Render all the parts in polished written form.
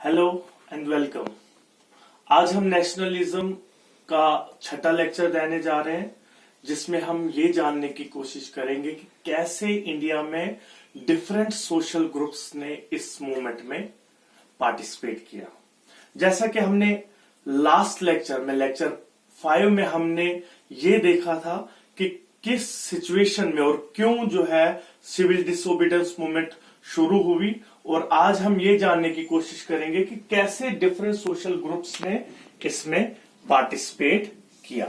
Hello and welcome. आज हम nationalism का छठा लेक्चर देने जा रहे हैं, जिसमें हम ये जानने की कोशिश करेंगे कि कैसे इंडिया में डिफरेंट सोशल ग्रुप्स ने इस मूवमेंट में पार्टिसिपेट किया। जैसा कि हमने लास्ट लेक्चर में लेक्चर 5 में हमने ये देखा था कि किस सिचुएशन में और क्यों जो है सिविल डिसोबीडियंस मूवमेंट शुरू हुई, और आज हम ये जानने की कोशिश करेंगे कि कैसे डिफरेंट सोशल ग्रुप्स ने इसमें पार्टिसिपेट किया।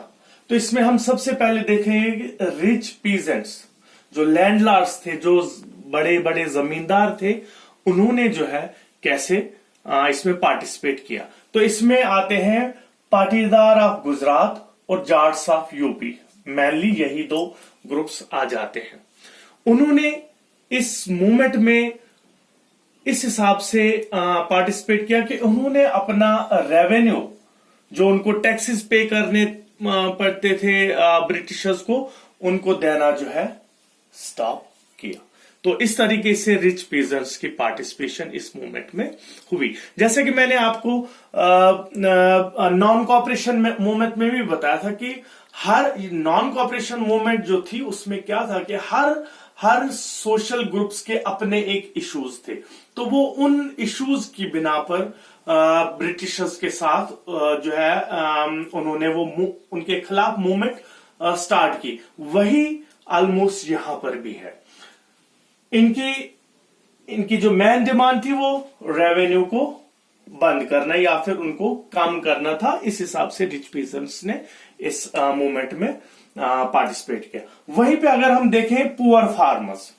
तो इसमें हम सबसे पहले देखेंगे कि रिच पीजेंट्स, जो लैंडलॉर्ड्स थे, जो बड़े बड़े जमींदार थे, उन्होंने जो है कैसे इसमें पार्टिसिपेट किया। तो इसमें आते हैं पाटीदार ऑफ गुजरात और जाट्स ऑफ यूपी, मेनली यही दो ग्रुप्स आ जाते हैं। उन्होंने इस मूवमेंट में इस हिसाब से पार्टिसिपेट किया कि उन्होंने अपना रेवेन्यू, जो उनको टैक्सेस पे करने पड़ते थे ब्रिटिशर्स को, उनको देना जो है स्टॉप किया। तो इस तरीके से रिच पीजेंट्स की पार्टिसिपेशन इस मूवमेंट में हुई। जैसे कि मैंने आपको नॉन कॉपरेशन मूवमेंट में भी बताया था कि हर नॉन कॉपरेशन मूवमेंट जो थी उसमें क्या था कि हर सोशल ग्रुप्स के अपने एक इश्यूज थे, तो वो उन इश्यूज की बिना पर ब्रिटिशर्स के साथ जो है उन्होंने वो उनके खिलाफ मूवमेंट स्टार्ट की। वही ऑलमोस्ट यहां पर भी है। इनकी जो मेन डिमांड थी वो रेवेन्यू को बंद करना या फिर उनको कम करना था। इस हिसाब से रिच पीजेंट्स ने इस मूवमेंट में पार्टिसिपेट किया। वहीं पे अगर हम देखें पुअर फार्मर्स,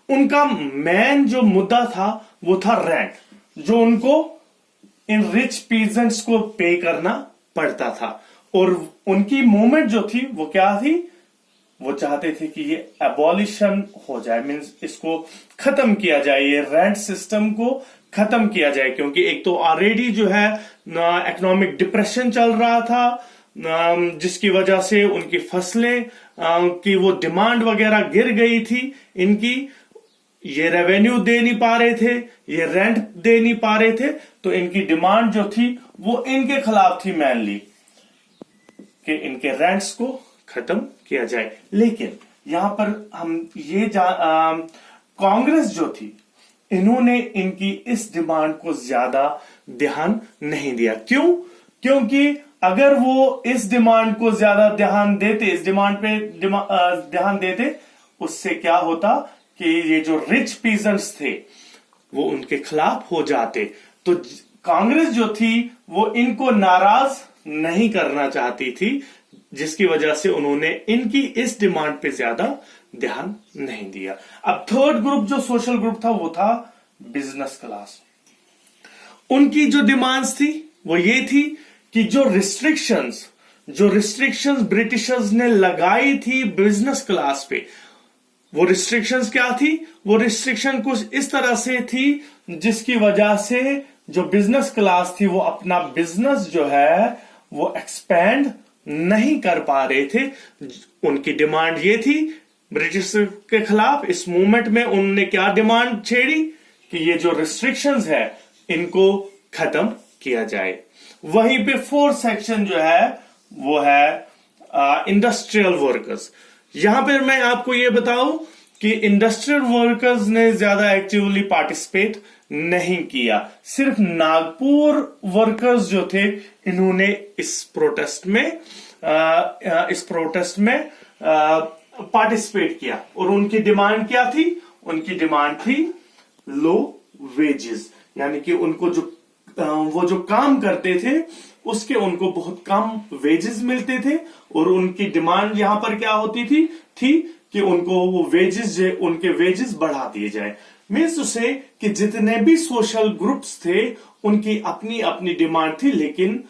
उनका मेन जो मुद्दा था वो था रेंट, जो उनको इन रिच पीजेंट्स को पे करना पड़ता था। और उनकी मूवमेंट जो थी वो क्या थी, वो चाहते थे कि ये एबॉलिशन हो जाए, मीन्स इसको खत्म किया जाए, ये रेंट सिस्टम को खत्म किया जाए। क्योंकि एक तो ऑलरेडी जो है इकोनॉमिक डिप्रेशन चल रहा था, जिसकी वजह से उनकी फसलें की वो डिमांड वगैरह गिर गई थी। इनकी ये रेवेन्यू दे नहीं पा रहे थे, ये रेंट दे नहीं पा रहे थे, तो इनकी डिमांड जो थी वो इनके खिलाफ थी मेनली, कि इनके रेंट्स को खत्म किया जाए। लेकिन यहां पर हम ये कांग्रेस जो थी, इन्होंने इनकी इस डिमांड को ज्यादा ध्यान नहीं दिया। क्यों? क्योंकि अगर वो इस डिमांड को ज्यादा ध्यान देते, इस डिमांड पे ध्यान देते, उससे क्या होता कि ये जो रिच पीजेंट्स थे वो उनके खिलाफ हो जाते। तो कांग्रेस जो थी वो इनको नाराज नहीं करना चाहती थी, जिसकी वजह से उन्होंने इनकी इस डिमांड पे ज्यादा ध्यान नहीं दिया। अब थर्ड ग्रुप जो सोशल ग्रुप था वो था बिजनेस क्लास। उनकी जो डिमांड्स थी वो ये थी कि जो रिस्ट्रिक्शंस ब्रिटिशर्स ने लगाई थी बिजनेस क्लास पे, वो रिस्ट्रिक्शंस क्या थी? वो रिस्ट्रिक्शन कुछ इस तरह से थी जिसकी वजह से जो बिजनेस क्लास थी वो अपना बिजनेस जो है वो एक्सपेंड नहीं कर पा रहे थे। उनकी डिमांड ये थी ब्रिटिश के खिलाफ। इस मूवमेंट में उन्होंने क्या डिमांड छेड़ी कि ये जो रिस्ट्रिक्शंस है इनको खत्म किया जाए। वहीं पे फोर्थ सेक्शन जो है वो है इंडस्ट्रियल वर्कर्स। यहां पर मैं आपको ये बताऊं कि इंडस्ट्रियल वर्कर्स ने ज्यादा एक्टिवली पार्टिसिपेट नहीं किया। सिर्फ नागपुर वर्कर्स जो थे इन्होंने इस प्रोटेस्ट में पार्टिसिपेट किया। और उनकी डिमांड क्या थी? उनकी डिमांड थी लो वेजेस, यानी कि उनको वो जो काम करते थे उसके उनको बहुत कम वेजेस मिलते थे। और उनकी डिमांड यहां पर क्या होती थी कि उनको वो उनके वेजेस बढ़ा दिए जाए। मीन्स उसे कि जितने भी सोशल ग्रुप्स थे उनकी अपनी अपनी डिमांड थी, लेकिन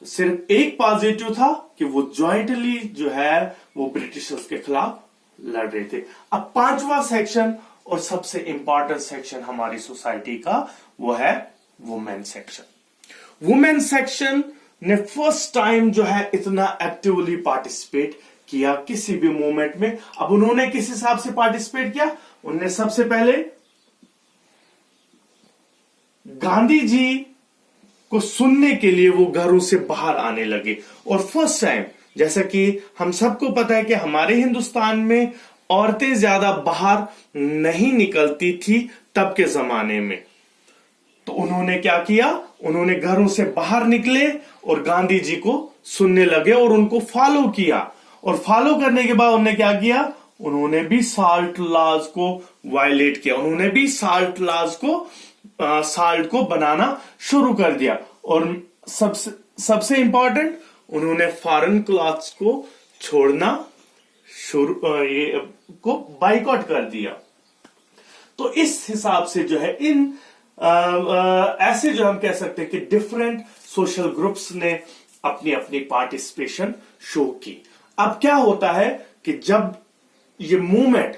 सिर्फ एक पॉजिटिव था कि वो ज्वाइंटली जो है वो ब्रिटिशर्स के खिलाफ लड़ रहे थे। अब पांचवा सेक्शन और सबसे इंपॉर्टेंट सेक्शन हमारी सोसाइटी का वो है वुमेन सेक्शन। वुमेन सेक्शन ने फर्स्ट टाइम जो है इतना एक्टिवली पार्टिसिपेट किया किसी भी मूवमेंट में। अब उन्होंने किस हिसाब से पार्टिसिपेट किया? उन्होंने सबसे पहले गांधी जी को सुनने के लिए वो घरों से बाहर आने लगे। और फर्स्ट टाइम, जैसा कि हम सबको पता है कि हमारे हिंदुस्तान में औरतें ज्यादा बाहर नहीं निकलती थी तब के जमाने में, तो उन्होंने क्या किया, उन्होंने घरों से बाहर निकले और गांधी जी को सुनने लगे और उनको फॉलो किया। और फॉलो करने के बाद उन्होंने क्या किया, उन्होंने भी साल्ट लॉज को वायलेट किया, उन्होंने भी साल्ट को बनाना शुरू कर दिया। और सबसे इंपॉर्टेंट, उन्होंने फॉरेन क्लॉथ्स को छोड़ना को बाइकआउट कर दिया। तो इस हिसाब से जो है ऐसे जो हम कह सकते हैं कि डिफरेंट सोशल ग्रुप्स ने अपनी अपनी पार्टिसिपेशन शो की। अब क्या होता है कि जब ये मूवमेंट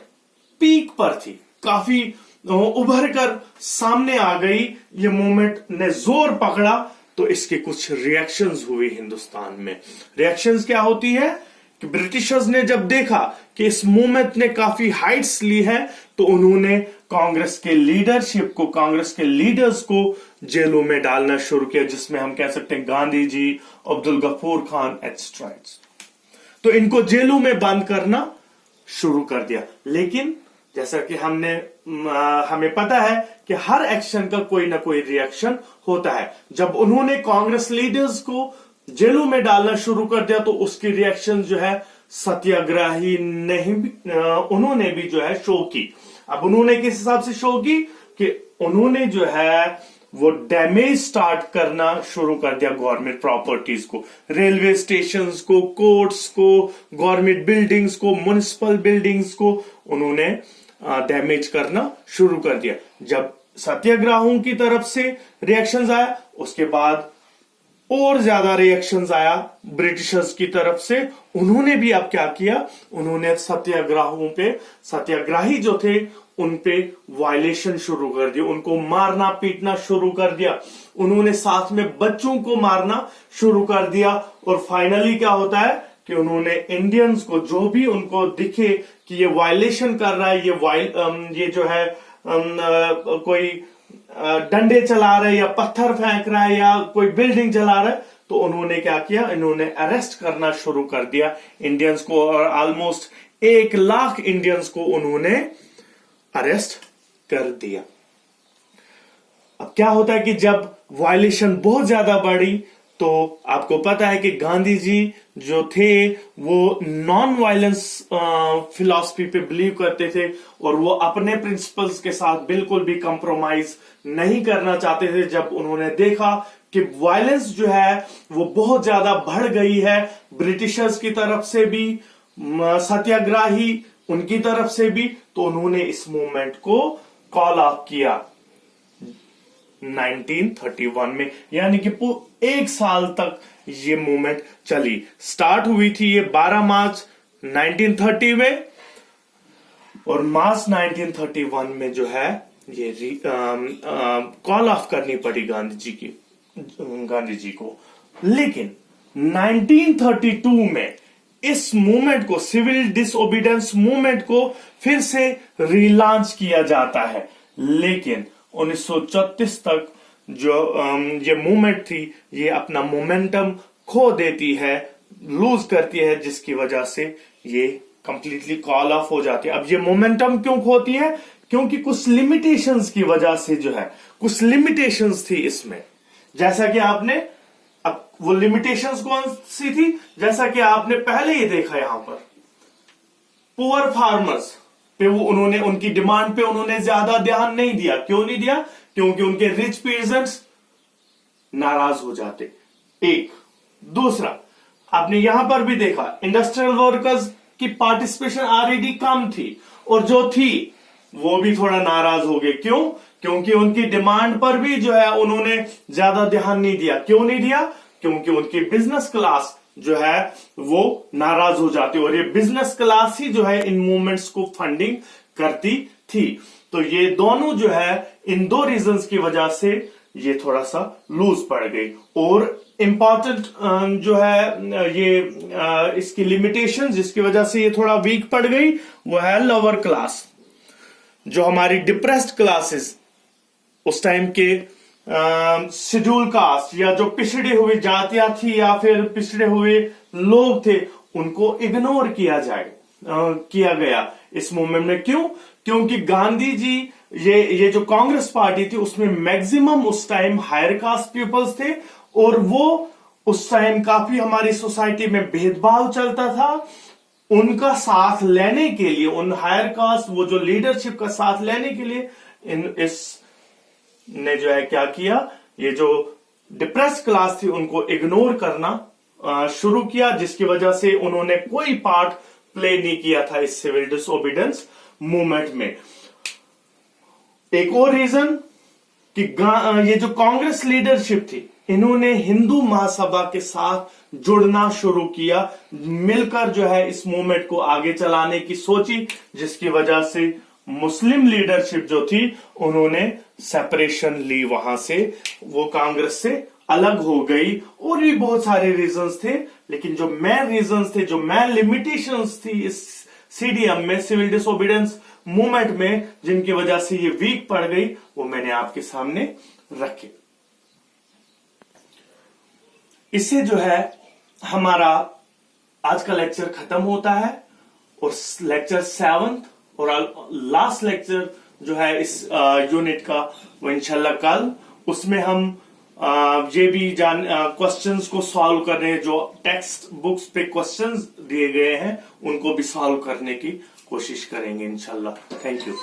पीक पर थी, काफी उभर कर सामने आ गई, ये मूवमेंट ने जोर पकड़ा, तो इसके कुछ रिएक्शंस हुई हिंदुस्तान में। रिएक्शंस क्या होती है कि ब्रिटिशर्स ने जब देखा कि इस मूवमेंट ने काफी हाइट्स ली है, तो उन्होंने कांग्रेस के लीडरशिप को, कांग्रेस के लीडर्स को जेलों में डालना शुरू किया, जिसमें हम कह सकते हैं गांधी जी, अब्दुल गफूर खान एटसेट्रा। तो इनको जेलों में बंद करना शुरू कर दिया। लेकिन जैसा कि हमें पता है कि हर एक्शन का कोई ना कोई रिएक्शन होता है। जब उन्होंने कांग्रेस लीडर्स को जेलों में डालना शुरू कर दिया, तो उसकी रिएक्शन जो है सत्याग्रही उन्होंने भी जो है शो की। अब उन्होंने किस हिसाब से शो की कि उन्होंने जो है वो डैमेज स्टार्ट करना शुरू कर दिया गवर्नमेंट प्रॉपर्टीज को, रेलवे स्टेशंस को, कोर्ट्स को, गवर्नमेंट बिल्डिंग्स को, म्युनिसिपल बिल्डिंग्स को उन्होंने डैमेज करना शुरू कर दिया। जब सत्याग्रहों की तरफ से रिएक्शंस आया, उसके बाद और ज्यादा रिएक्शंस आया ब्रिटिशर्स की तरफ से। उन्होंने भी अब क्या किया, उन्होंने सत्याग्रही जो थे उन पे वायलेशन शुरू कर दिया, उनको मारना पीटना शुरू कर दिया, उन्होंने साथ में बच्चों को मारना शुरू कर दिया। और फाइनली क्या होता है कि उन्होंने इंडियंस को, जो भी उनको दिखे कि ये वायलेशन कर रहा है, ये जो है कोई डंडे चला रहा है या पत्थर फेंक रहा है या कोई बिल्डिंग जला रहा है, तो उन्होंने क्या किया, इन्होंने अरेस्ट करना शुरू कर दिया इंडियंस को। और ऑलमोस्ट 1 लाख इंडियंस को उन्होंने अरेस्ट कर दिया। अब क्या होता है कि जब वायलेशन बहुत ज्यादा बढ़ी, तो आपको पता है कि गांधी जी जो थे वो नॉन वायलेंस फिलॉसफी पे बिलीव करते थे, और वो अपने प्रिंसिपल्स के साथ बिल्कुल भी कंप्रोमाइज नहीं करना चाहते थे। जब उन्होंने देखा कि वायलेंस जो है वो बहुत ज्यादा बढ़ गई है, ब्रिटिशर्स की तरफ से भी, सत्याग्रही उनकी तरफ से भी, तो उन्होंने इस मूवमेंट को कॉल ऑफ किया 1931 में। यानी कि 1 साल तक ये मूवमेंट चली। स्टार्ट हुई थी ये 12 मार्च 1930 में, और मार्च 1931 में जो है ये कॉल ऑफ करनी पड़ी गांधी जी को। लेकिन 1932 में इस मूवमेंट को, सिविल डिसओबीडियंस मूवमेंट को फिर से रिलॉन्च किया जाता है। लेकिन 1934 तक जो ये मूवमेंट थी, ये अपना मोमेंटम खो देती है, लूज करती है, जिसकी वजह से ये कंप्लीटली कॉल ऑफ हो जाती है। अब ये मोमेंटम क्यों खोती है? क्योंकि कुछ लिमिटेशंस की वजह से जो है, कुछ लिमिटेशंस थी इसमें। जैसा कि आपने, अब वो लिमिटेशंस कौन सी थी? जैसा कि आपने पहले ही देखा, यहां पर पुअर फार्मर्स पे वो उन्होंने, उनकी डिमांड पे उन्होंने ज्यादा ध्यान नहीं दिया। क्यों नहीं दिया? क्योंकि उनके रिच पीजेंट्स नाराज हो जाते। एक दूसरा, आपने यहां पर भी देखा, इंडस्ट्रियल वर्कर्स की पार्टिसिपेशन ऑलरेडी कम थी, और जो थी वो भी थोड़ा नाराज हो गए। क्यों? क्योंकि उनकी डिमांड पर भी जो है उन्होंने ज्यादा ध्यान नहीं दिया। क्यों नहीं दिया? क्योंकि उनकी बिजनेस क्लास जो है वो नाराज हो जाती, और ये बिजनेस क्लास ही जो है इन मूवमेंट्स को फंडिंग करती थी। तो ये दोनों जो है, इन 2 रीजंस की वजह से ये थोड़ा सा लूज पड़ गई। और इंपॉर्टेंट जो है ये इसकी लिमिटेशन, जिसकी वजह से ये थोड़ा वीक पड़ गई, वो है लोअर क्लास। जो हमारी डिप्रेस्ड क्लासेस उस टाइम के शेड्यूल कास्ट या जो पिछड़े हुए जातियां थी या फिर पिछड़े हुए लोग थे, उनको इग्नोर किया गया इस मूवमेंट में। क्यों? क्योंकि गांधी जी, ये जो कांग्रेस पार्टी थी उसमें मैक्सिमम उस टाइम हायर कास्ट पीपल्स थे, और वो उस टाइम काफी हमारी सोसाइटी में भेदभाव चलता था। उनका साथ लेने के लिए, उन हायर कास्ट वो जो लीडरशिप का साथ लेने के लिए इस ने जो है क्या किया, ये जो डिप्रेस क्लास थी उनको इग्नोर करना शुरू किया, जिसकी वजह से उन्होंने कोई पार्ट प्ले नहीं किया था इस सिविल डिसोबीडियंस मूवमेंट में। एक और रीजन कि ये जो कांग्रेस लीडरशिप थी, इन्होंने हिंदू महासभा के साथ जुड़ना शुरू किया, मिलकर जो है इस मूवमेंट को आगे चलाने की सोची, जिसकी वजह से मुस्लिम लीडरशिप जो थी उन्होंने सेपरेशन ली, वहां से वो कांग्रेस से अलग हो गई। और भी बहुत सारे रीजंस थे, लेकिन जो मेन रीजंस थे, जो मेन लिमिटेशंस थी इस सीडीएम में, सिविल डिसोबीडियंस मूवमेंट में, जिनकी वजह से ये वीक पड़ गई, वो मैंने आपके सामने रखे। इससे जो है हमारा आज का लेक्चर खत्म होता है, और लेक्चर 7 और लास्ट लेक्चर जो है इस यूनिट का, वो इंशाल्लाह कल, उसमें हम ये भी क्वेश्चंस को सॉल्व कर रहे हैं, जो टेक्स्ट बुक्स पे क्वेश्चंस दिए गए हैं उनको भी सॉल्व करने की कोशिश करेंगे इंशाल्लाह। Thank you.